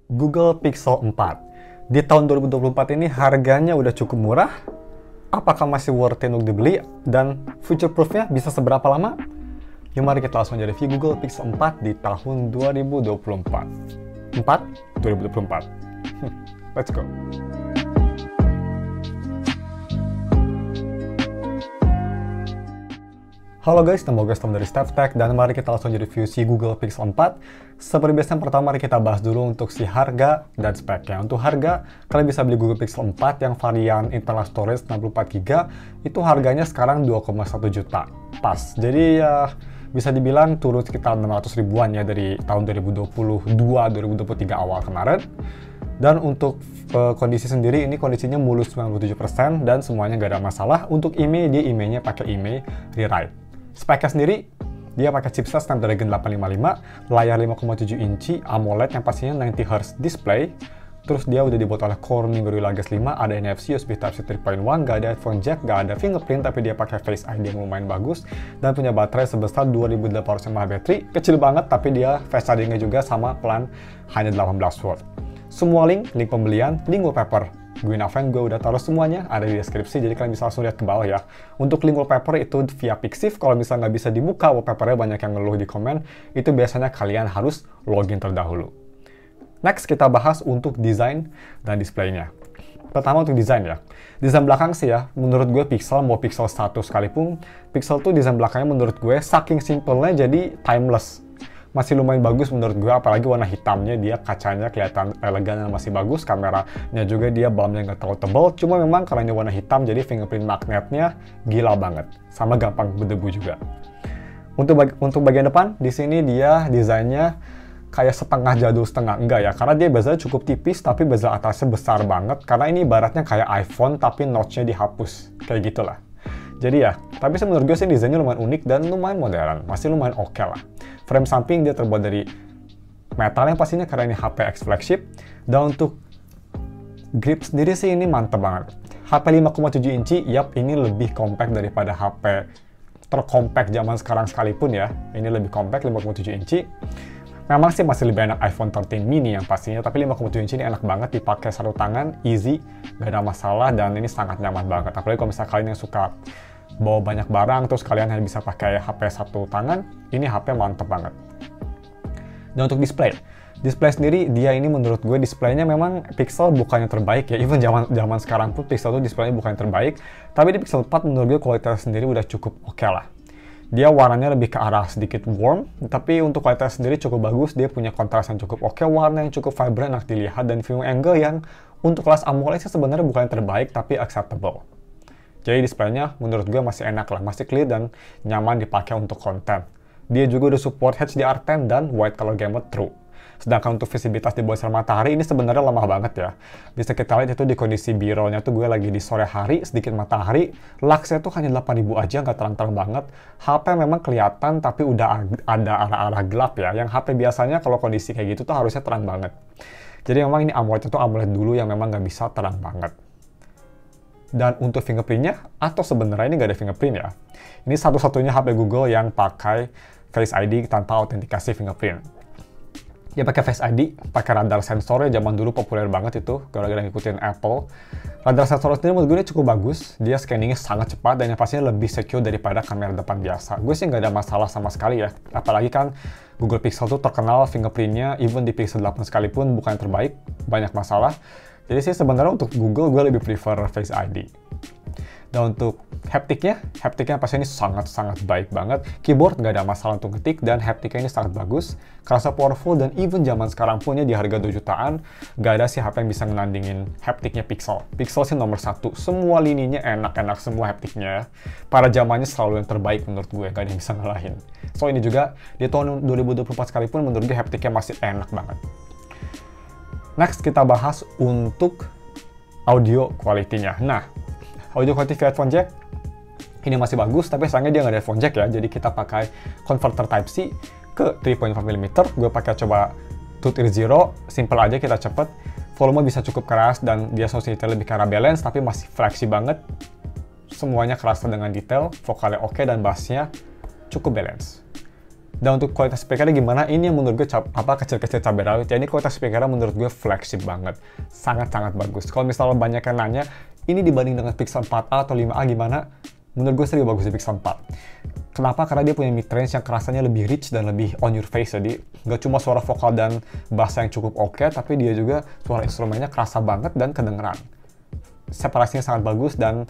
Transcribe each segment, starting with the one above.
Google Pixel 4. Di tahun 2024 ini harganya udah cukup murah. Apakah masih worth it untuk dibeli? Dan future-proofnya bisa seberapa lama? Yuk mari kita langsung aja review Google Pixel 4 di tahun 2024. 2024. Let's go. Halo guys, nama gue Tom dari StepTech dan mari kita langsung aja review si Google Pixel 4. Seperti biasa, pertama mari kita bahas dulu untuk si harga dan speknya. Untuk harga, kalian bisa beli Google Pixel 4 yang varian internal storage 64GB, itu harganya sekarang 2,1 juta. Pas. Jadi ya bisa dibilang turun sekitar 600 ribuan ya dari tahun 2022-2023 awal kemarin. Dan untuk kondisi sendiri, ini kondisinya mulus 97% dan semuanya nggak ada masalah. Untuk IMEI, dia IMEI-nya pakai IMEI Rewrite. Speknya sendiri, dia pakai chipset Snapdragon 855, layar 5,7 inci, AMOLED yang pastinya 90Hz display, terus dia udah dibuat oleh Corning Gorilla Glass 5, ada NFC, USB Type-C 3.1, gak ada headphone jack, gak ada fingerprint, tapi dia pakai Face ID yang lumayan bagus, dan punya baterai sebesar 2800 mAh baterai, kecil banget, tapi dia Face ID-nya juga sama plan hanya 18W. Semua link pembelian, link wallpaper, gue Naven, gue udah taruh semuanya, ada di deskripsi, jadi kalian bisa langsung lihat ke bawah ya. Untuk link wallpaper itu via Pixiv, kalau misalnya nggak bisa dibuka wallpapernya, banyak yang ngeluh di komen, itu biasanya kalian harus login terdahulu. Next, kita bahas untuk desain dan displaynya. Pertama untuk desain ya. Desain belakang sih ya, menurut gue Pixel, mau Pixel 1 sekalipun, Pixel tuh desain belakangnya menurut gue saking simpelnya jadi timeless. Masih lumayan bagus menurut gue, apalagi warna hitamnya, dia kacanya kelihatan elegan dan masih bagus, kameranya juga dia balmnya nggak terlalu tebal, cuma memang karena ini warna hitam jadi fingerprint magnetnya gila banget, sama gampang berdebu juga. Untuk bagian depan, di sini dia desainnya kayak setengah jadul setengah enggak ya, karena dia bezelnya cukup tipis tapi bezel atasnya besar banget, karena ini ibaratnya kayak iPhone tapi notch-nya dihapus, kayak gitulah. Jadi ya, tapi menurut gue sih desainnya lumayan unik dan lumayan modern, masih lumayan oke lah. Frame samping dia terbuat dari metal yang pastinya karena ini HP X flagship. Dan untuk grip sendiri sih ini mantep banget. HP 5,7 inci, yap ini lebih compact daripada HP terkompact zaman sekarang sekalipun ya. Ini lebih compact 5,7 inci. Memang sih masih lebih enak iPhone 13 mini yang pastinya, tapi 5,7 inci ini enak banget dipakai satu tangan, easy, gak ada masalah, dan ini sangat nyaman banget. Apalagi kalau misalnya kalian yang suka bawa banyak barang, terus kalian hanya bisa pakai HP satu tangan, ini HP mantep banget. Dan untuk display sendiri, dia ini menurut gue displaynya memang Pixel bukan yang terbaik ya, even zaman sekarang pun Pixel tuh displaynya bukan yang terbaik, tapi di Pixel 4 menurut gue kualitas sendiri udah cukup oke lah. Dia warnanya lebih ke arah sedikit warm, tapi untuk kualitas sendiri cukup bagus, dia punya kontras yang cukup oke, warna yang cukup vibrant, enak dilihat, dan viewing angle yang untuk kelas AMOLED sih sebenarnya bukan yang terbaik, tapi acceptable. Jadi displaynya menurut gue masih enak lah, masih clear dan nyaman dipakai untuk konten. Dia juga udah support HDR10 dan White Color Gamut True. Sedangkan untuk visibilitas di bawah sinar matahari ini sebenarnya lemah banget ya. Bisa kita lihat itu di kondisi B-roll-nya tuh gue lagi di sore hari, sedikit matahari, luxnya tuh hanya 8000 aja, nggak terang-terang banget. HP memang kelihatan tapi udah ada arah-arah gelap ya. Yang HP biasanya kalau kondisi kayak gitu tuh harusnya terang banget. Jadi memang ini AMOLED itu AMOLED dulu yang memang nggak bisa terang banget. Dan untuk fingerprintnya, atau sebenarnya ini nggak ada fingerprint ya. Ini satu-satunya HP Google yang pakai Face ID tanpa autentikasi fingerprint. Dia pakai Face ID, pakai radar sensornya zaman dulu populer banget itu, gara-gara ngikutin Apple. Radar sensor sendiri menurut gue ini cukup bagus, dia scanningnya sangat cepat dan yang pastinya lebih secure daripada kamera depan biasa. Gue sih nggak ada masalah sama sekali ya, apalagi kan Google Pixel tuh terkenal fingerprintnya, even di Pixel 8 sekalipun bukan yang terbaik, banyak masalah. Jadi sih sebenarnya untuk Google gue lebih prefer Face ID. Dan untuk haptiknya pasti ini sangat-sangat baik banget. Keyboard nggak ada masalah untuk ngetik dan haptiknya ini sangat bagus. Kerasa powerful dan even zaman sekarang punya di harga 2 jutaan, nggak ada sih HP yang bisa menandingin haptiknya Pixel. Pixel sih nomor 1. Semua lininya enak-enak semua haptiknya. Pada zamannya selalu yang terbaik menurut gue, nggak ada yang bisa ngalahin. So ini juga di tahun 2024 sekalipun menurut gue haptiknya masih enak banget. Next kita bahas untuk audio quality-nya. Nah, audio quality via headphone jack ini masih bagus, tapi sayangnya dia nggak ada headphone jack ya, jadi kita pakai converter Type-C ke 3.5mm. Gue pakai coba 230, simple aja, kita cepet. Volume bisa cukup keras dan dia sensitivity lebih ke arah balance, tapi masih fleksi banget. Semuanya kerasa dengan detail, vokalnya oke dan bassnya cukup balance. Dan untuk kualitas speakernya gimana? Ini yang menurut gue kecil-kecil cabai rawit. Jadi kualitas speakernya menurut gue flagship banget. Sangat-sangat bagus. Kalau misalnya banyak yang nanya, ini dibanding dengan Pixel 4a atau 5a gimana? Menurut gue sih lebih bagus di Pixel 4. Kenapa? Karena dia punya mid-range yang kerasanya lebih rich dan lebih on your face. Jadi nggak cuma suara vokal dan bass yang cukup oke, tapi dia juga suara instrumennya kerasa banget dan kedengeran. Separasinya sangat bagus dan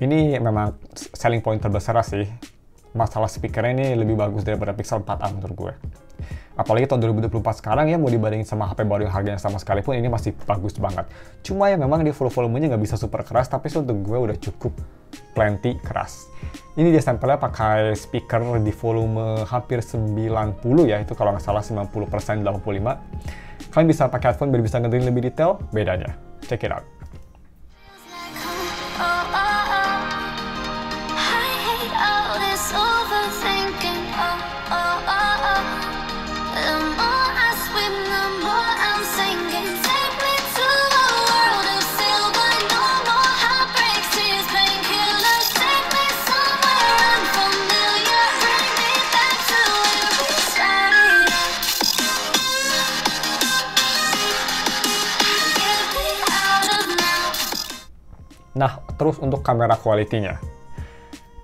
ini memang selling point terbesar sih. Masalah speakernya ini lebih bagus daripada Pixel 4a menurut gue. Apalagi tahun 2024 sekarang ya, mau dibandingin sama HP baru yang harganya sama sekalipun, ini masih bagus banget. Cuma ya memang dia volumenya nggak bisa super keras, tapi untuk gue udah cukup plenty keras. Ini dia sampelnya pakai speaker di volume hampir 90 ya, itu kalau nggak salah 90% 85. Kalian bisa pakai headphone biar bisa ngedengerin lebih detail bedanya. Check it out. Nah, terus untuk kamera quality-nya.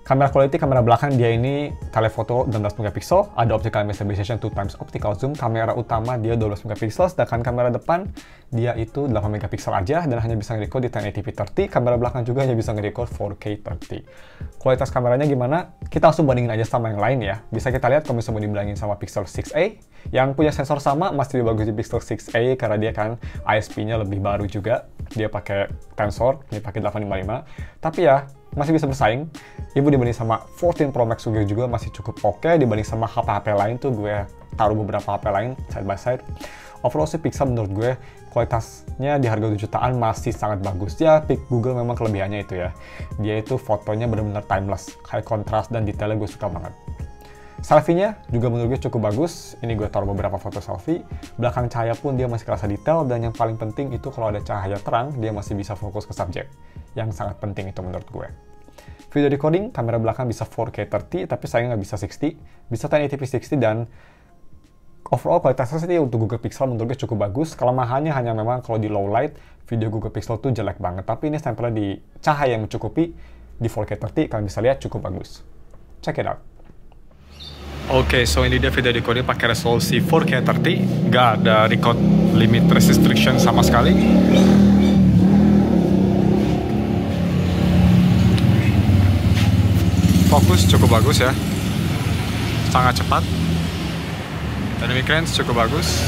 Kamera quality, kamera belakang dia ini telefoto 16 megapiksel, ada optical image stabilization 2x optical zoom, kamera utama dia 12 megapiksel, sedangkan kamera depan dia itu 8 megapiksel aja dan hanya bisa nge-record di 1080p 30, kamera belakang juga hanya bisa nge-record 4K 30. Kualitas kameranya gimana? Kita langsung bandingin aja sama yang lain ya. Bisa kita lihat kalau misalnya mau dibilangin sama Pixel 6a, yang punya sensor sama masih lebih bagus di Pixel 6a karena dia kan ISP-nya lebih baru juga. Dia pakai tensor, dia pakai 855. Tapi ya, masih bisa bersaing. Ibu dibanding sama 14 Pro Max juga masih cukup oke. Dibanding sama HP-HP lain tuh gue taruh beberapa HP lain side by side. Overall sih Pixel menurut gue kualitasnya di harga 2 jutaan masih sangat bagus. Ya, Google memang kelebihannya itu ya. Dia itu fotonya benar-benar timeless, high contrast dan detailnya gue suka banget. Selfie-nya juga menurut gue cukup bagus. Ini gue taruh beberapa foto selfie. Belakang cahaya pun dia masih kerasa detail dan yang paling penting itu kalau ada cahaya terang dia masih bisa fokus ke subjek. Yang sangat penting itu menurut gue. Video recording, kamera belakang bisa 4K 30, tapi sayangnya nggak bisa 60. Bisa 1080p 60 dan overall kualitasnya sih untuk Google Pixel menurut gue cukup bagus. Kelemahannya hanya memang kalau di low light, video Google Pixel tuh jelek banget. Tapi ini sampelnya di cahaya yang mencukupi, di 4K 30, kalian bisa lihat cukup bagus. Check it out. Oke, so ini dia video recording pakai resolusi 4K 30. Nggak ada record limit restriction sama sekali. Fokus cukup bagus ya, sangat cepat. Dynamic range cukup bagus.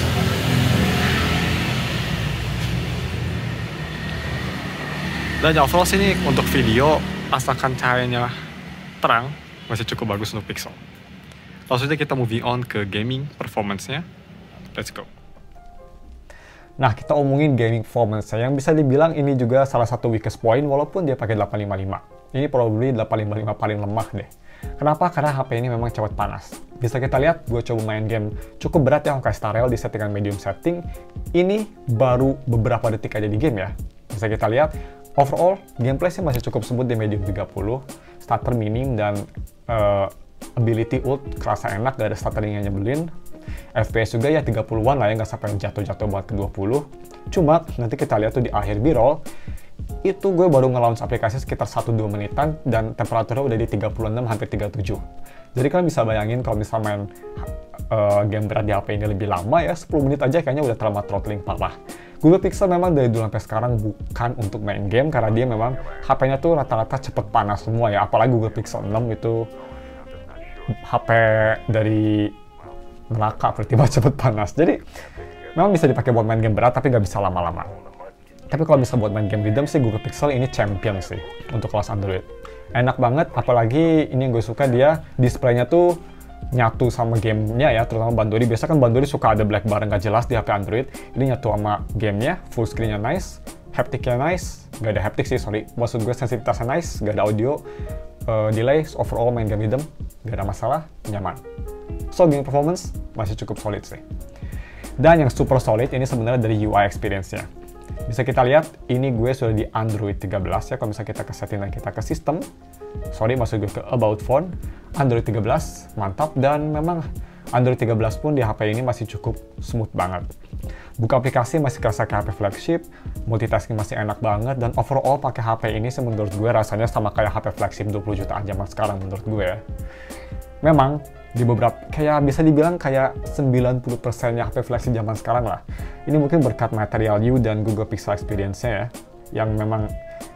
Dan overall sini untuk video, asalkan cahayanya terang, masih cukup bagus untuk Pixel. Langsung aja kita moving on ke gaming performance-nya. Let's go. Nah, kita omongin gaming performance yang bisa dibilang ini juga salah satu weakest point walaupun dia pakai 855. Ini probably 855 paling lemah deh. Kenapa? Karena HP ini memang cepat panas. Bisa kita lihat, gue coba main game cukup berat ya, Honkai Star Rail di settingan medium setting. Ini baru beberapa detik aja di game ya. Bisa kita lihat, overall gameplay sih masih cukup smooth di medium 30. Stutter minim dan ability ult kerasa enak, gak ada stuttering yang nyebelin. FPS juga ya 30-an lah ya, nggak sampai jatuh-jatuh buat ke 20. Cuma nanti kita lihat tuh di akhir B-roll, itu gue baru nge-launch aplikasi sekitar 1-2 menitan dan temperaturnya udah di 36 hampir 37. Jadi kalian bisa bayangin kalau misalnya main game berat di HP ini lebih lama ya, 10 menit aja kayaknya udah terlalu throttling parah. Google Pixel memang dari dulu sampai sekarang bukan untuk main game karena dia memang HP-nya tuh rata-rata cepet panas semua ya, apalagi Google Pixel 6 itu HP dari neraka tiba-tiba cepet panas. Jadi memang bisa dipakai buat main game berat tapi nggak bisa lama-lama. Tapi kalau bisa buat main game rhythm sih Google Pixel ini champion sih untuk kelas Android. Enak banget, apalagi ini yang gue suka dia displaynya tuh nyatu sama gamenya ya, terutama Bandori. Biasa kan Bandori suka ada black bar nggak jelas di HP Android. Ini nyatu sama gamenya, full screen-nya nice, haptic-nya nice, nggak ada haptic sih, sorry. Maksud gue sensitivitasnya nice, nggak ada audio, delay, overall main game rhythm, nggak ada masalah, nyaman. So, game performance masih cukup solid sih. Dan yang super solid ini sebenarnya dari UI experience-nya. Bisa kita lihat, ini gue sudah di Android 13 ya, kalau misalnya kita ke setting dan kita ke sistem. Sorry, maksud gue ke About Phone. Android 13, mantap. Dan memang Android 13 pun di HP ini masih cukup smooth banget. Buka aplikasi masih kerasa kayak HP flagship, multitasking masih enak banget, dan overall pakai HP ini sih menurut gue rasanya sama kayak HP flagship 20 jutaan zaman sekarang menurut gue ya. Memang di beberapa, kayak bisa dibilang kayak 90%-nya HP flagship zaman sekarang lah. Ini mungkin berkat Material U dan Google Pixel Experience-nya ya, yang memang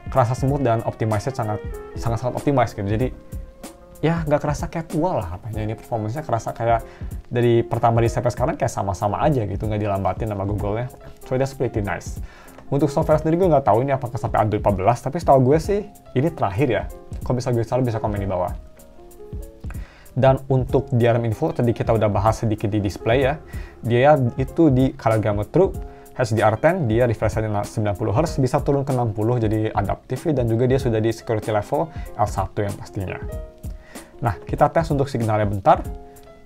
kerasa smooth dan optimize-nya sangat optimize gitu. Jadi ya nggak kerasa kayak tua lah HP-nya, ini performance-nya kerasa kayak dari pertama di sampai sekarang kayak sama-sama aja gitu, nggak dilambatin sama Google-nya. So that's pretty nice. Untuk software sendiri gue nggak tahu ini apakah sampai Android 14, tapi setahu gue sih ini terakhir ya. Kalau bisa gue salah bisa komen di bawah. Dan untuk DRM info, tadi kita udah bahas sedikit di display ya. Dia itu di Color Gamut True, HDR10, dia refresh rate 90Hz, bisa turun ke 60, jadi adaptif, dan juga dia sudah di security level L1 yang pastinya. Nah, kita tes untuk signalnya bentar.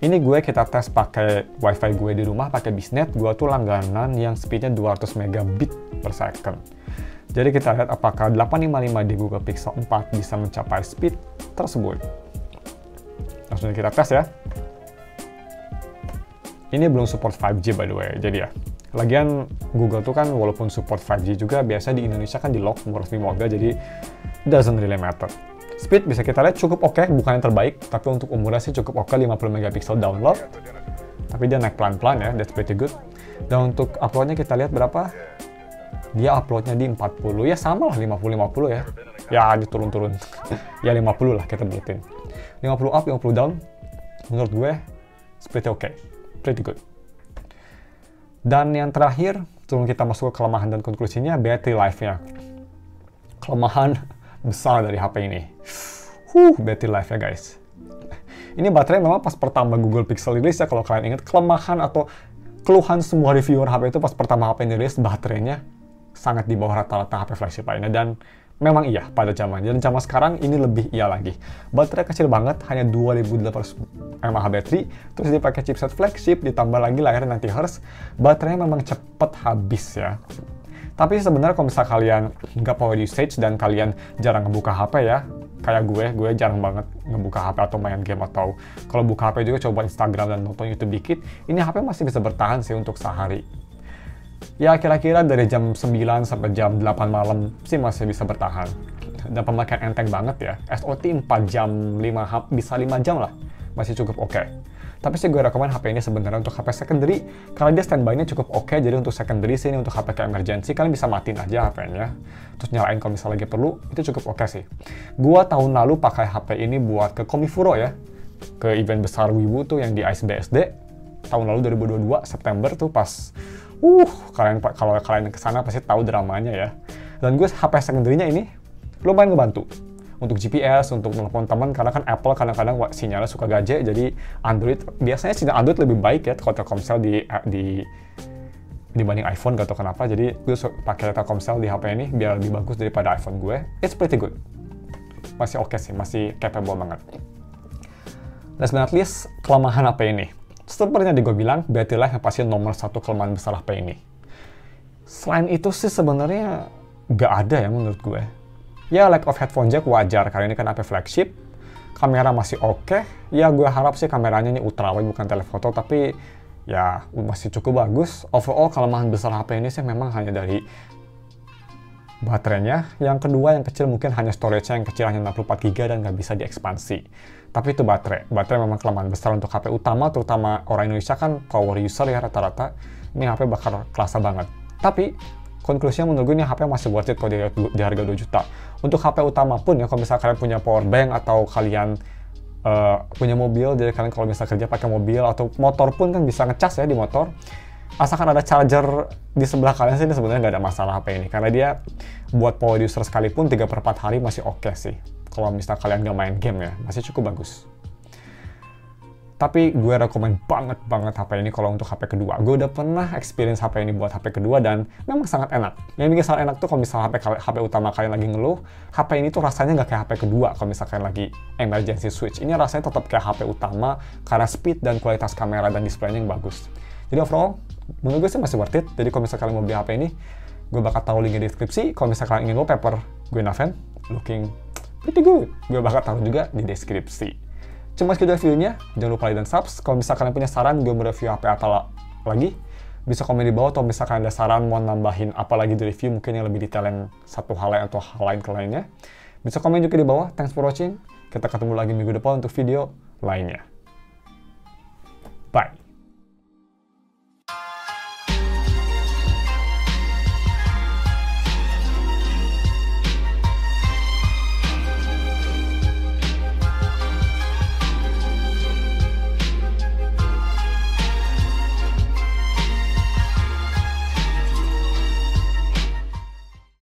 Ini kita tes pakai wifi gue di rumah, pakai Bisnet. Gue tuh langganan yang speednya 200 megabit per second. Jadi kita lihat apakah 855 di Google Pixel 4 bisa mencapai speed tersebut. Langsung kita tes ya. Ini belum support 5G by the way, jadi ya. Lagian Google tuh kan walaupun support 5G juga, biasa di Indonesia kan di lock resmi Moga, jadi doesn't really matter. Speed bisa kita lihat cukup oke, bukan yang terbaik, tapi untuk umurnya sih cukup oke, 50 megapiksel download. Tapi dia naik pelan-pelan ya, that's pretty good. Dan untuk uploadnya kita lihat berapa? Dia uploadnya di 40, ya sama lah 50-50 ya. Ya diturun-turun, ya 50 lah kita buatin. 50 up, 50 down, menurut gue pretty oke, pretty good. Dan yang terakhir, sebelum kita masuk ke kelemahan dan konklusinya, battery life-nya. Kelemahan besar dari HP ini. Battery life-nya guys. Ini baterai memang pas pertama Google Pixel rilis ya, kalau kalian ingat, kelemahan atau keluhan semua reviewer HP itu pas pertama HP ini rilis, baterainya sangat di bawah rata-rata HP flagship lainnya, dan memang iya pada zamannya, dan zaman sekarang ini lebih iya lagi. Baterai kecil banget, hanya 2800 mAh baterai, terus dipakai chipset flagship, ditambah lagi layarnya 90Hz, baterainya memang cepet habis ya. Tapi sebenarnya kalau misal kalian nggak power usage dan kalian jarang ngebuka HP ya, kayak gue jarang banget ngebuka HP atau main game, atau kalau buka HP juga coba Instagram dan nonton YouTube dikit, ini HP masih bisa bertahan sih untuk sehari. Ya kira-kira dari jam 9 sampai jam 8 malam sih masih bisa bertahan. Dan pemakaian enteng banget ya. SOT 4 jam, 5, bisa 5 jam lah. Masih cukup oke. Tapi sih gue rekomen HP ini sebenarnya untuk HP secondary, karena dia standby-nya cukup oke. Jadi untuk secondary sih, ini untuk HP kayak emergency, kalian bisa matiin aja HP-nya. Terus nyalain kalau misalnya lagi perlu, itu cukup oke sih. Gua tahun lalu pakai HP ini buat ke Komifuro ya. Ke event besar Wibu tuh yang di ICE BSD. Tahun lalu 2022, September tuh pas kalau kalian kesana pasti tahu dramanya ya. Dan gue HP secondary-nya ini lumayan ngebantu untuk GPS, untuk telepon teman, karena kan Apple kadang-kadang sinyalnya suka gaje, jadi Android biasanya sinyal Android lebih baik ya kalau Telkomsel dibanding iPhone, gak tau kenapa. Jadi gue pakai Telkomsel di HP ini biar lebih bagus daripada iPhone gue. It's pretty good, masih oke sih, masih capable banget. Last but not least, kelemahan HP ini. Seperti yang gue bilang, battery life yang pasti nomor satu kelemahan besar HP ini. Selain itu sih sebenarnya nggak ada ya menurut gue. Ya lack of headphone jack wajar, karena ini kan HP flagship. Kamera masih oke. Ya gue harap sih kameranya ini ultrawide bukan telefoto, tapi ya masih cukup bagus. Overall kelemahan besar HP ini sih memang hanya dari baterainya. Yang kedua yang kecil mungkin hanya storage-nya yang kecil, hanya 64GB dan nggak bisa diekspansi. Tapi itu baterai memang kelemahan besar untuk HP utama, terutama orang Indonesia kan power user ya rata-rata. Ini HP bakal kerasa banget. Tapi konklusinya menurut gue ini HP masih worth it kalau di harga 2 juta. Untuk HP utama pun ya, kalau misalnya kalian punya power bank atau kalian punya mobil, jadi kalian kalau misalnya kerja pakai mobil atau motor pun kan bisa ngecas ya di motor. Asalkan ada charger di sebelah kalian sih, ini sebenarnya nggak ada masalah HP ini. Karena dia buat power user sekalipun 3/4 hari masih oke sih. Kalau misalnya kalian nggak main game ya, masih cukup bagus. Tapi gue rekomen banget HP ini kalau untuk HP kedua. Gue udah pernah experience HP ini buat HP kedua dan memang sangat enak. Yang bikin sangat enak tuh kalau misalnya HP utama kalian lagi ngeluh, HP ini tuh rasanya nggak kayak HP kedua kalau misalnya kalian lagi emergency switch. Ini rasanya tetap kayak HP utama karena speed dan kualitas kamera dan displaynya yang bagus. Jadi overall, menurut gue sih masih worth it. Jadi kalau misalnya kalian mau beli HP ini, gue bakal taruh linknya di deskripsi. Kalau misalnya kalian ingin wallpaper, gue Naven, looking pretty good. Gue bakal taruh juga di deskripsi. Cuma segitu reviewnya, jangan lupa like dan subs. Kalau misalkan kalian punya saran gue mereview apa lagi, bisa komen di bawah, atau misalkan ada saran mau nambahin apa lagi di review, mungkin yang lebih detail yang satu hal lain atau hal lain ke lainnya. Bisa komen juga di bawah. Thanks for watching. Kita ketemu lagi minggu depan untuk video lainnya.